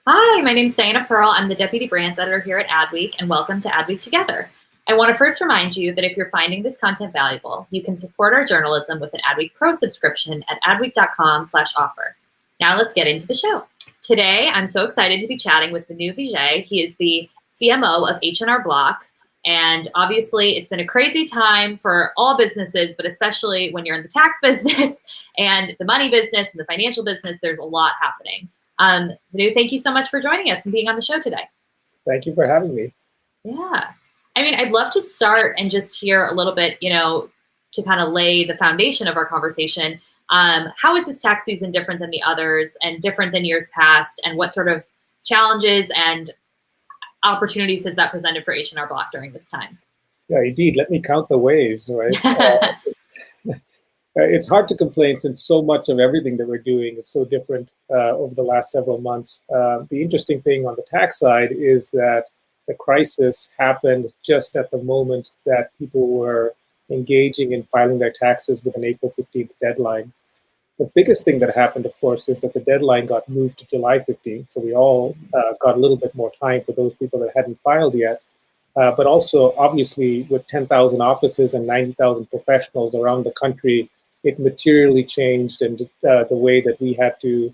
Hi, my name is Diana Pearl. I'm the Deputy Brands Editor here at Adweek, and welcome to Adweek Together. I want to first remind you that if you're finding this content valuable, you can support our journalism with an Adweek Pro subscription at adweek.com/offer. Now let's get into the show. Today, I'm so excited to be chatting with Vinoo Vijay. He is the CMO of H&R Block. And obviously, it's been a crazy time for all businesses, but especially when you're in the tax business and the money business and the financial business, there's a lot happening. Vinoo, thank you so much for joining us and being on the show today. Thank you for having me. Yeah. I mean, I'd love to start and just hear a little bit, to kind of lay the foundation of our conversation. How is this tax season different than the others and different than years past? And what sort of challenges and opportunities has that presented for H&R Block during this time? Yeah, indeed. Let me count the ways, right? It's hard to complain since so much of everything that we're doing is so different over the last several months. The interesting thing on the tax side is that the crisis happened just at the moment that people were engaging in filing their taxes with an April 15th deadline. The biggest thing that happened, of course, is that the deadline got moved to July 15th. So we all got a little bit more time for those people that hadn't filed yet. But also, obviously, with 10,000 offices and 90,000 professionals around the country, it materially changed and the way that we had to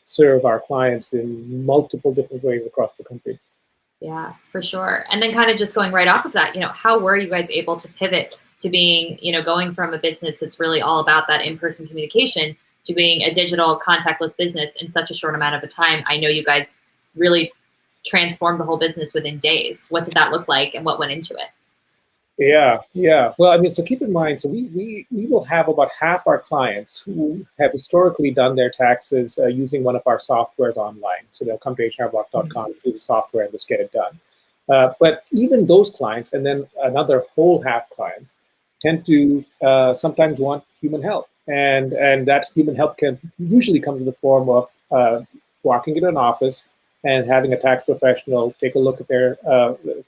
serve our clients in multiple different ways across the country. Yeah, for sure. And then kind of just going right off of that, how were you guys able to pivot to being, going from a business that's really all about that in-person communication to being a digital contactless business in such a short amount of a time? I know you guys really transformed the whole business within days. What did that look like and what went into it? Yeah. Well, I mean, so keep in mind, so we will have about half our clients who have historically done their taxes using one of our softwares online. So they'll come to hrblock.com, do the software, and just get it done. But even those clients, and then another whole half clients, tend to sometimes want human help. And that human help can usually come in the form of walking into an office and having a tax professional take a look at their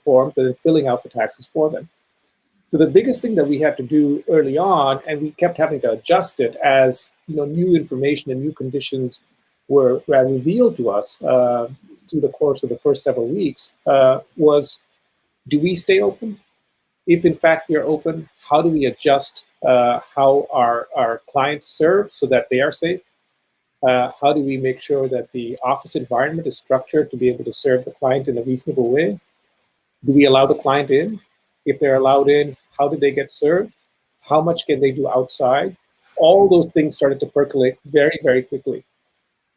forms and then filling out the taxes for them. So the biggest thing that we had to do early on, and we kept having to adjust it as new information and new conditions were revealed to us through the course of the first several weeks, was, do we stay open? If in fact we are open, how do we adjust how our clients serve so that they are safe? How do we make sure that the office environment is structured to be able to serve the client in a reasonable way? Do we allow the client in? If they're allowed in, how do they get served? How much can they do outside? All those things started to percolate very, very quickly.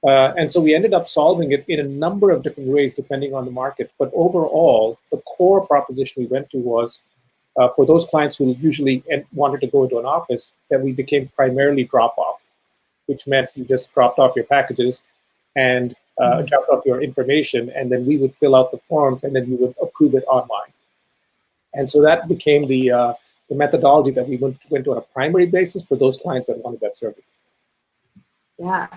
And so we ended up solving it in a number of different ways, depending on the market. But overall, the core proposition we went to was, for those clients who usually wanted to go into an office, that we became primarily drop-off, which meant you just dropped off your packages and dropped off your information, and then we would fill out the forms, and then you would approve it online. And so that became the methodology that we went to on a primary basis for those clients that wanted that service. Yeah.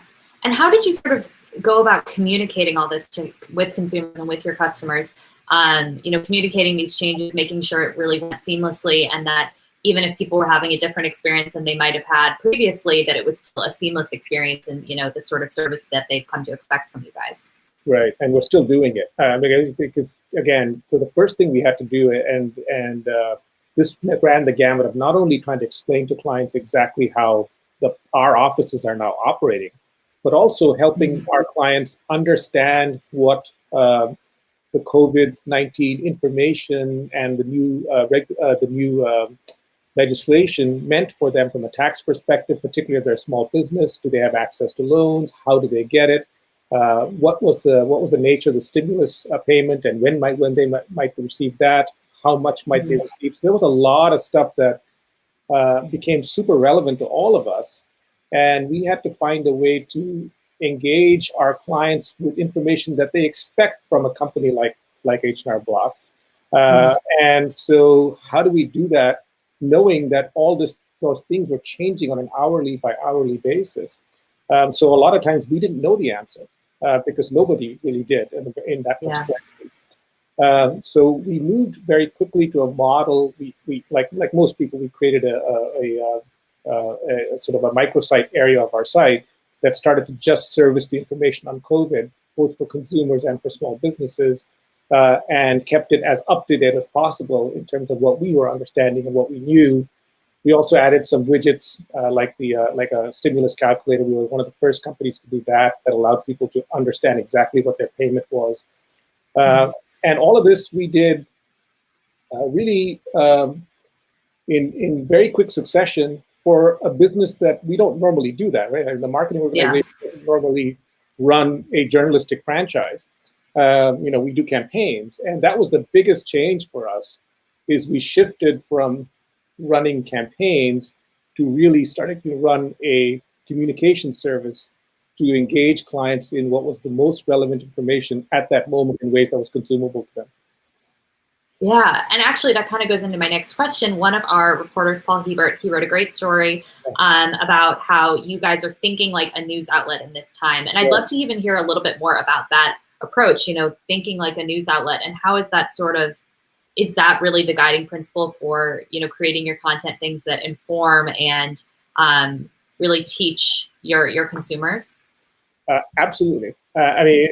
And how did you sort of go about communicating all this with consumers and with your customers? Communicating these changes, making sure it really went seamlessly, and that even if people were having a different experience than they might have had previously, that it was still a seamless experience and, the sort of service that they've come to expect from you guys. Right, and we're still doing it. Because, again, so the first thing we had to do, and this ran the gamut of not only trying to explain to clients exactly how our offices are now operating, but also helping our clients understand what the COVID-19 information and the new legislation meant for them from a tax perspective, particularly if they're a small business. Do they have access to loans? How do they get it? What was the nature of the stimulus payment, and when they might receive that? How much might they receive? So there was a lot of stuff that became super relevant to all of us, and we had to find a way to engage our clients with information that they expect from a company like H&R Block. And so, how do we do that, knowing that those things were changing on an hourly by hourly basis? So a lot of times we didn't know the answer. Because nobody really did in that perspective. So we moved very quickly to a model. We like most people, we created a sort of a microsite area of our site that started to just service the information on COVID. both for consumers and for small businesses, and kept it as up to date as possible in terms of what we were understanding and what we knew. We also added some widgets like a stimulus calculator. We were one of the first companies to do that allowed people to understand exactly what their payment was. And all of this we did really in very quick succession for a business that we don't normally do that, right? The marketing organization doesn't normally run a journalistic franchise. We do campaigns, and that was the biggest change for us. Is we shifted from running campaigns to really starting to run a communication service to engage clients in what was the most relevant information at that moment in ways that was consumable to them. Yeah, and actually that kind of goes into my next question. One of our reporters, Paul Hebert, he wrote a great story about how you guys are thinking like a news outlet in this time. And I'd love to even hear a little bit more about that approach, thinking like a news outlet, and how is that is that really the guiding principle for, creating your content, things that inform and really teach your consumers? Absolutely. I mean,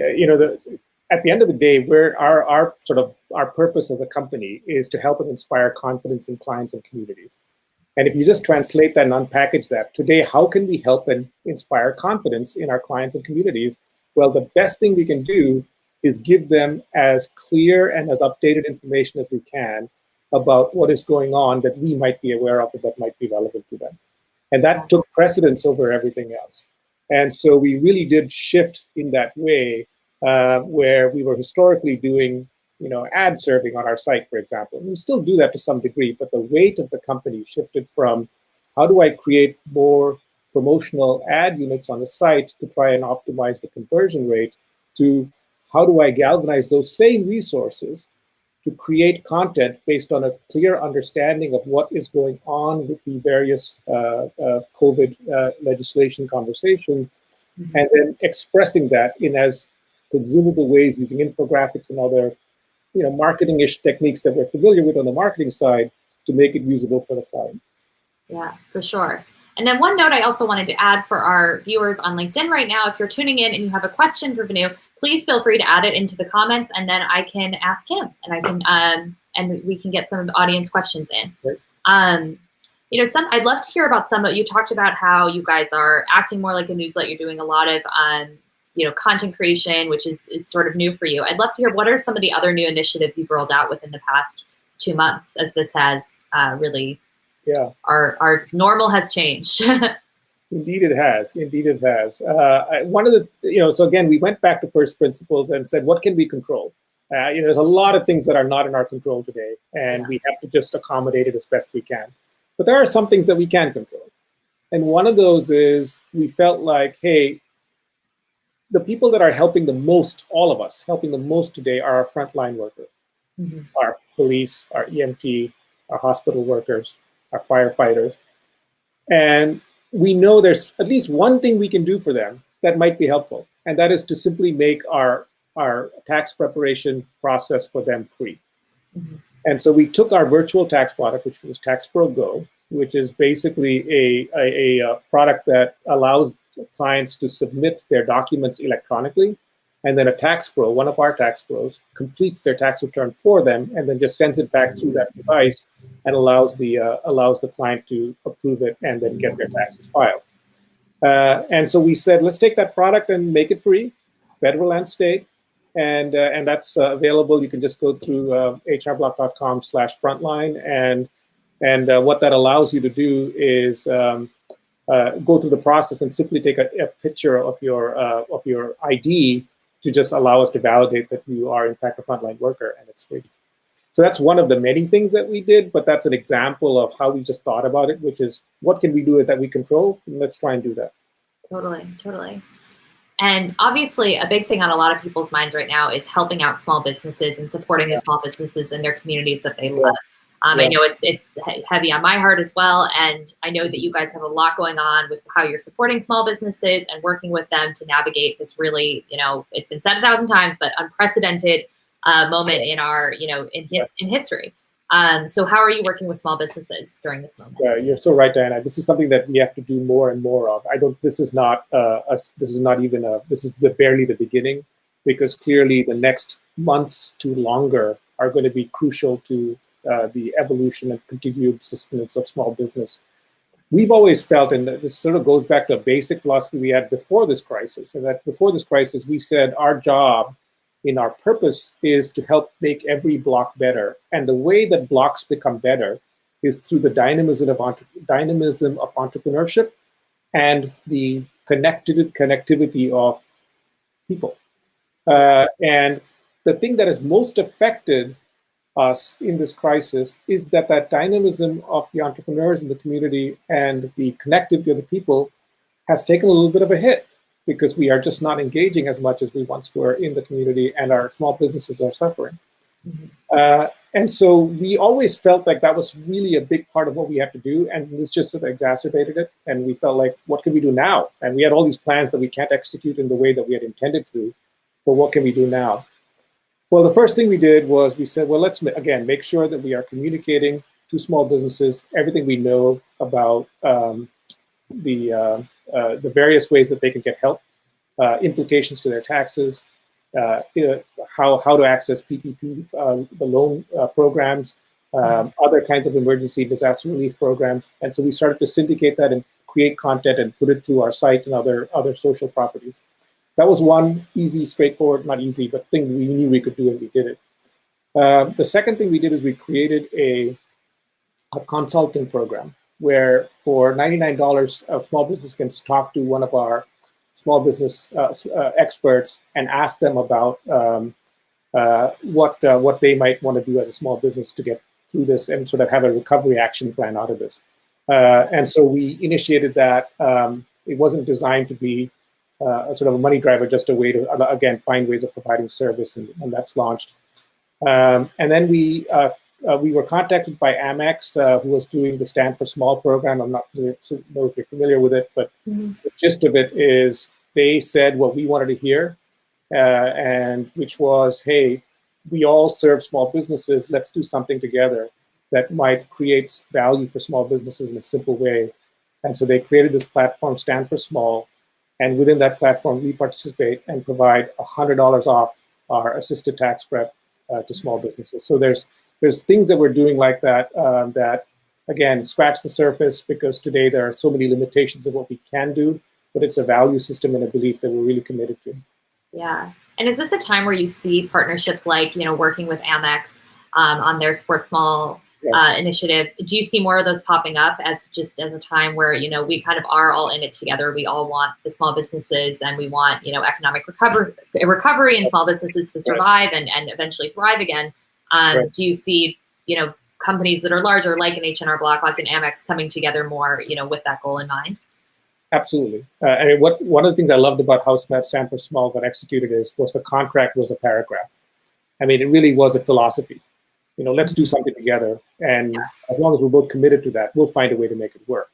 at the end of the day, our purpose as a company is to help and inspire confidence in clients and communities. And if you just translate that and unpackage that, today, how can we help and inspire confidence in our clients and communities? Well, the best thing we can do is give them as clear and as updated information as we can about what is going on that we might be aware of and that might be relevant to them. And that took precedence over everything else. And so we really did shift in that way, where we were historically doing, ad serving on our site, for example. And we still do that to some degree, but the weight of the company shifted from how do I create more promotional ad units on the site to try and optimize the conversion rate to how do I galvanize those same resources to create content based on a clear understanding of what is going on with the various COVID legislation conversations, and then expressing that in as consumable ways using infographics and other, marketing-ish techniques that we're familiar with on the marketing side to make it usable for the client. Yeah, for sure. And then one note I also wanted to add for our viewers on LinkedIn right now, if you're tuning in and you have a question for Vinoo, please feel free to add it into the comments, and then I can ask him, and I can and we can get some of the audience questions in. Right. I'd love to hear about you talked about how you guys are acting more like a newsletter. You're doing a lot of content creation, which is sort of new for you. I'd love to hear what are some of the other new initiatives you've rolled out within the past 2 months, as this has really, our normal has changed. Indeed it has. Indeed it has. One of the, so again, we went back to first principles and said, what can we control? There's a lot of things that are not in our control today, and we have to just accommodate it as best we can. But there are some things that we can control. And one of those is we felt like, hey, the people that are helping the most, all of us, helping the most today are our frontline workers, our police, our EMT, our hospital workers, our firefighters. And we know there's at least one thing we can do for them that might be helpful, and that is to simply make our tax preparation process for them free. And so we took our virtual tax product, which was Tax Pro Go, which is basically a product that allows clients to submit their documents electronically, and then a tax pro, one of our tax pros, completes their tax return for them, and then just sends it back through that device and allows the client to approve it and then get their taxes filed. And so we said, let's take that product and make it free, federal and state, and that's available. You can just go through hrblock.com/frontline, and what that allows you to do is go through the process and simply take a picture of your ID to just allow us to validate that you are in fact a frontline worker, and it's free. So that's one of the many things that we did, but that's an example of how we just thought about it, which is what can we do that we control, and let's try and do that. Totally. And obviously a big thing on a lot of people's minds right now is helping out small businesses and supporting the small businesses in their communities that they love. I know it's heavy on my heart as well, and I know that you guys have a lot going on with how you're supporting small businesses and working with them to navigate this really, it's been said 1,000 times, but unprecedented moment in our, in history. So how are you working with small businesses during this moment? Yeah, you're so right, Diana. This is something that we have to do more and more of. This is barely the beginning. because clearly the next months to longer are going to be crucial to the evolution and continued sustenance of small business. We've always felt, and this sort of goes back to a basic philosophy we had before this crisis, and that before this crisis, we said our job in our purpose is to help make every block better. And the way that blocks become better is through the dynamism of entrepreneurship and the connectivity of people. And the thing that has most affected us in this crisis is that dynamism of the entrepreneurs in the community and the connectivity of the people has taken a little bit of a hit because we are just not engaging as much as we once were in the community, and our small businesses are suffering. Mm-hmm. And so we always felt like that was really a big part of what we had to do, and this just sort of exacerbated it. And we felt like, what can we do now? And we had all these plans that we can't execute in the way that we had intended to, but what can we do now? Well, the first thing we did was we said, well, let's, again, make sure that we are communicating to small businesses everything we know about the various ways that they can get help, implications to their taxes, how to access PPP, the loan programs, other kinds of emergency disaster relief programs. And so we started to syndicate that and create content and put it to our site and other social properties. That was one easy, straightforward, not easy, but thing we knew we could do, and we did it. The second thing we did is we created a consulting program where for $99, a small business can talk to one of our small business experts and ask them about what they might want to do as a small business to get through this and sort of have a recovery action plan out of this. And so we initiated that. It wasn't designed to be a sort of a money driver, just a way to, again, find ways of providing service, and that's launched. And then we were contacted by Amex, who was doing the Stand for Small program. I'm not sure if you're familiar with it, but the gist of it is they said what we wanted to hear, and which was, hey, we all serve small businesses. Let's do something together that might create value for small businesses in a simple way. And so they created this platform, Stand for Small. And within that platform, we participate and provide $100 off our assisted tax prep to small businesses. So there's things that we're doing like that that, again, scratch the surface, because today there are so many limitations of what we can do, but it's a value system and a belief that we're really committed to. Yeah. And is this a time where you see partnerships like, working with Amex on their Support Small initiative? Do you see more of those popping up as a time where, we kind of are all in it together? We all want the small businesses, and we want, economic recovery and small businesses to survive and eventually thrive again. Do you see, companies that are larger, like an H&R Block, like an Amex, coming together more, with that goal in mind? Absolutely. I mean, one of the things I loved about how Stand for Small got executed was the contract was a paragraph. I mean, it really was a philosophy. Let's do something together. And as long as we're both committed to that, we'll find a way to make it work.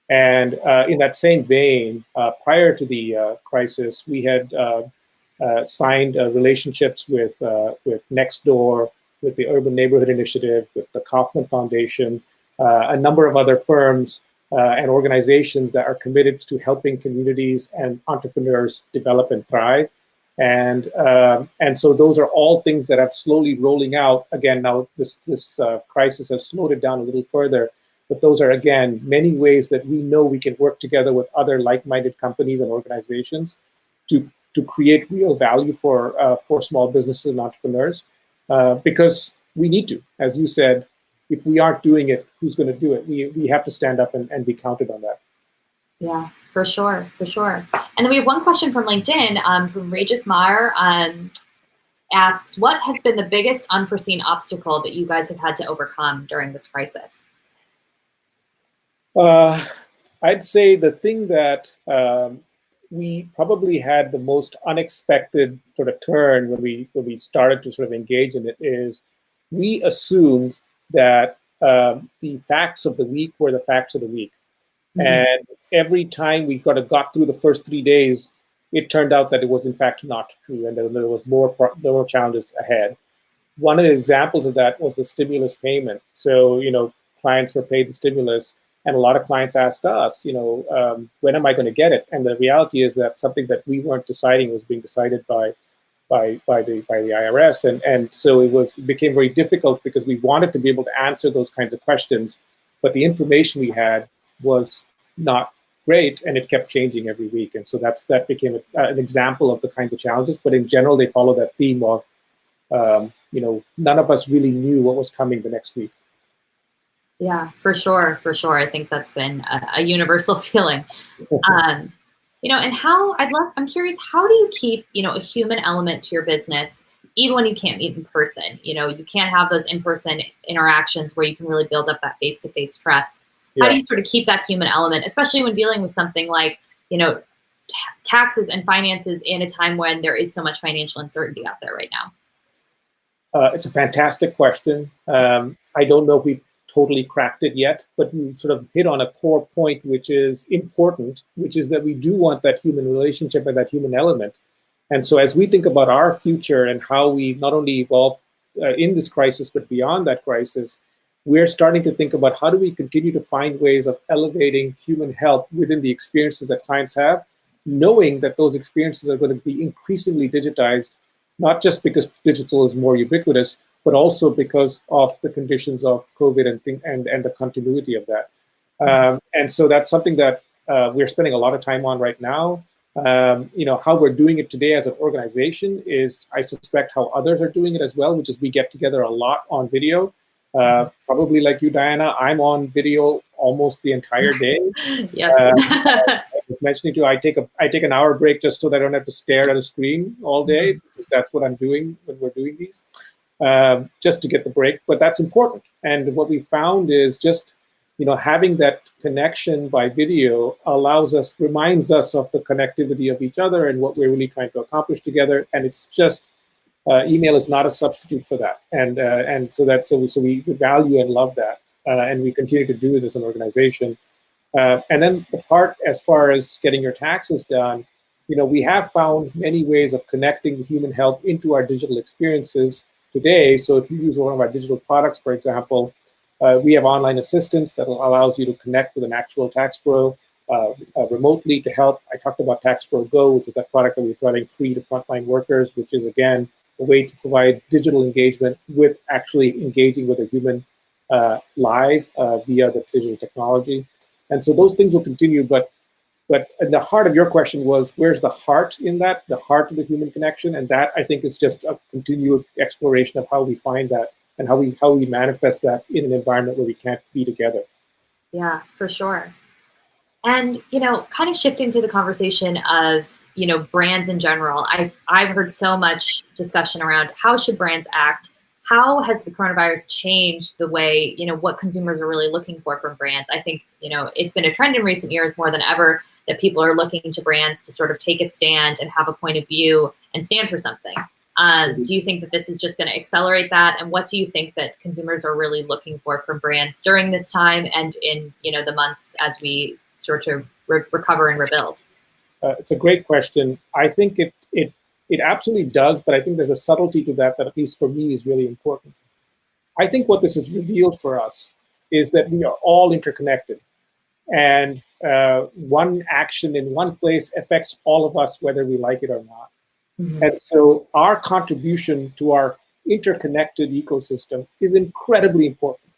And in that same vein, prior to the crisis, we had signed relationships with Nextdoor, with the Urban Neighborhood Initiative, with the Kaufman Foundation, a number of other firms and organizations that are committed to helping communities and entrepreneurs develop and thrive. And so those are all things that are slowly rolling out. Again, now this crisis has slowed it down a little further, but those are, again, many ways that we know we can work together with other like-minded companies and organizations to create real value for small businesses and entrepreneurs, because we need to. As you said, if we aren't doing it, who's going to do it? We have to stand up and be counted on that. Yeah, for sure. And then we have one question from LinkedIn from Regis Meyer. Asks, what has been the biggest unforeseen obstacle that you guys have had to overcome during this crisis? I'd say the thing that we probably had the most unexpected sort of turn when we started to sort of engage in it is we assumed that the facts of the week were the facts of the week. Mm-hmm. And every time we got through the first 3 days, it turned out that it was in fact not true, and there was more challenges ahead. One of the examples of that was the stimulus payment. So, clients were paid the stimulus, and a lot of clients asked us, when am I going to get it? And the reality is that something that we weren't deciding was being decided by by the IRS, and so it became very difficult because we wanted to be able to answer those kinds of questions, but the information we had was not great, and it kept changing every week, and so that became an example of the kinds of challenges. But in general, they follow that theme of none of us really knew what was coming the next week. Yeah, for sure, for sure. I think that's been a universal feeling. And I'm curious, how do you keep, a human element to your business, even when you can't meet in person? You can't have those in-person interactions where you can really build up that face-to-face trust. How do you sort of keep that human element, especially when dealing with something like, taxes and finances in a time when there is so much financial uncertainty out there right now? It's a fantastic question. I don't know if we've totally cracked it yet, but you sort of hit on a core point, which is important, which is that we do want that human relationship and that human element. And so as we think about our future and how we not only evolve in this crisis, but beyond that crisis, we're starting to think about how do we continue to find ways of elevating human help within the experiences that clients have, knowing that those experiences are going to be increasingly digitized, not just because digital is more ubiquitous, but also because of the conditions of COVID and the continuity of that. And so that's something that we're spending a lot of time on right now. How we're doing it today as an organization is, I suspect, how others are doing it as well, which is we get together a lot on video. Probably like you, Diana, I'm on video almost the entire day. I was mentioning to you, I take an hour break just so that I don't have to stare at a screen all day. Because that's what I'm doing when we're doing these. Just to get the break, but that's important. And what we found is just, having that connection by video reminds us of the connectivity of each other and what we're really trying to accomplish together. And it's just, email is not a substitute for that. And so we value and love that. And we continue to do it as an organization. And then the part as far as getting your taxes done, we have found many ways of connecting the human help into our digital experiences today. So if you use one of our digital products, for example, we have online assistance that allows you to connect with an actual tax pro remotely to help. I talked about Tax Pro Go, which is that product that we're providing free to frontline workers, which is, again, a way to provide digital engagement with actually engaging with a human live via the digital technology. And so those things will continue, but at the heart of your question was, where's the heart in that, the heart of the human connection? And that, I think, is just a continued exploration of how we find that and how we manifest that in an environment where we can't be together. Yeah, for sure. And, kind of shifting to the conversation of, brands in general, I've heard so much discussion around how should brands act? How has the coronavirus changed the way, what consumers are really looking for from brands? I think, it's been a trend in recent years more than ever that people are looking to brands to sort of take a stand and have a point of view and stand for something. Do you think that this is just going to accelerate that? And what do you think that consumers are really looking for from brands during this time and in, the months as we sort of recover and rebuild? It's a great question. I think it absolutely does, but I think there's a subtlety to that at least for me is really important. I think what this has revealed for us is that we are all interconnected, and one action in one place affects all of us, whether we like it or not. Mm-hmm. And so our contribution to our interconnected ecosystem is incredibly important.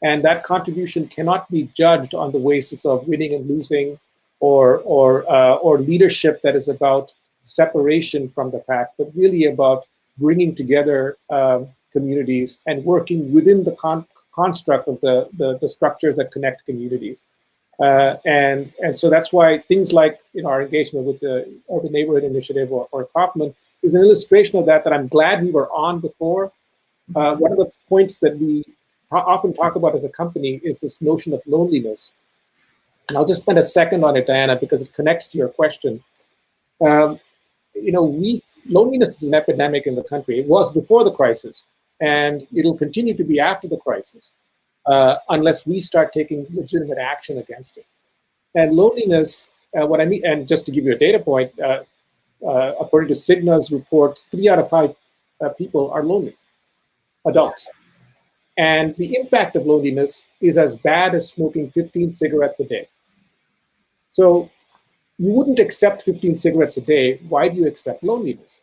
And that contribution cannot be judged on the basis of winning and losing or leadership that is about separation from the pack, but really about bringing together communities and working within the construct of the structures that connect communities. And so that's why things like our engagement with the Urban Neighborhood Initiative or Kaufman is an illustration of that I'm glad we were on before. One of the points that we often talk about as a company is this notion of loneliness. And I'll just spend a second on it, Diana, because it connects to your question. Loneliness is an epidemic in the country. It was before the crisis, and it'll continue to be after the crisis. Unless we start taking legitimate action against it. And loneliness, what I mean, and just to give you a data point, according to Cigna's reports, 3 out of 5 people are lonely, adults. And the impact of loneliness is as bad as smoking 15 cigarettes a day. So you wouldn't accept 15 cigarettes a day. Why do you accept loneliness?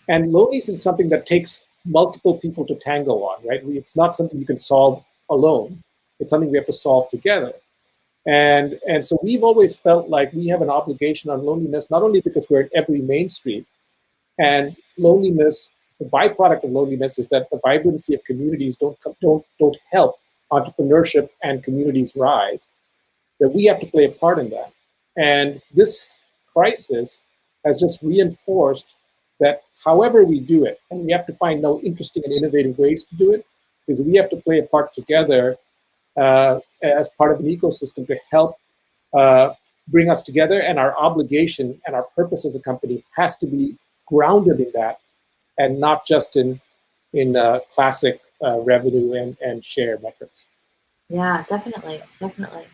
And loneliness is something that takes multiple people to tango on, right? It's not something you can solve alone. It's something we have to solve together. And so we've always felt like we have an obligation on loneliness, not only because we're in every main street, and loneliness, the byproduct of loneliness is that the vibrancy of communities don't help entrepreneurship and communities rise, that we have to play a part in that. And this crisis has just reinforced that however we do it, and we have to find no interesting and innovative ways to do it, is we have to play a part together as part of an ecosystem to help bring us together. And our obligation and our purpose as a company has to be grounded in that, and not just in classic revenue and share metrics. Yeah, definitely, definitely.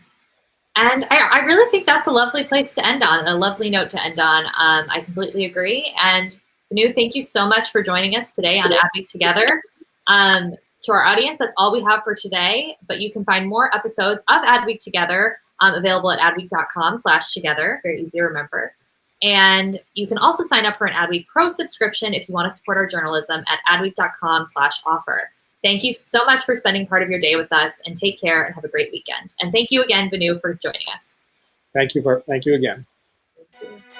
And I really think that's a lovely place to end on, a lovely note to end on. I completely agree. And Vinoo, thank you so much for joining us today on Adweek Together. To our audience, that's all we have for today, but you can find more episodes of Adweek Together available at adweek.com/together, very easy to remember. And you can also sign up for an Adweek Pro subscription if you want to support our journalism at adweek.com/offer. Thank you so much for spending part of your day with us, and take care and have a great weekend. And thank you again, Vinoo, for joining us. Thank you again. Thank you.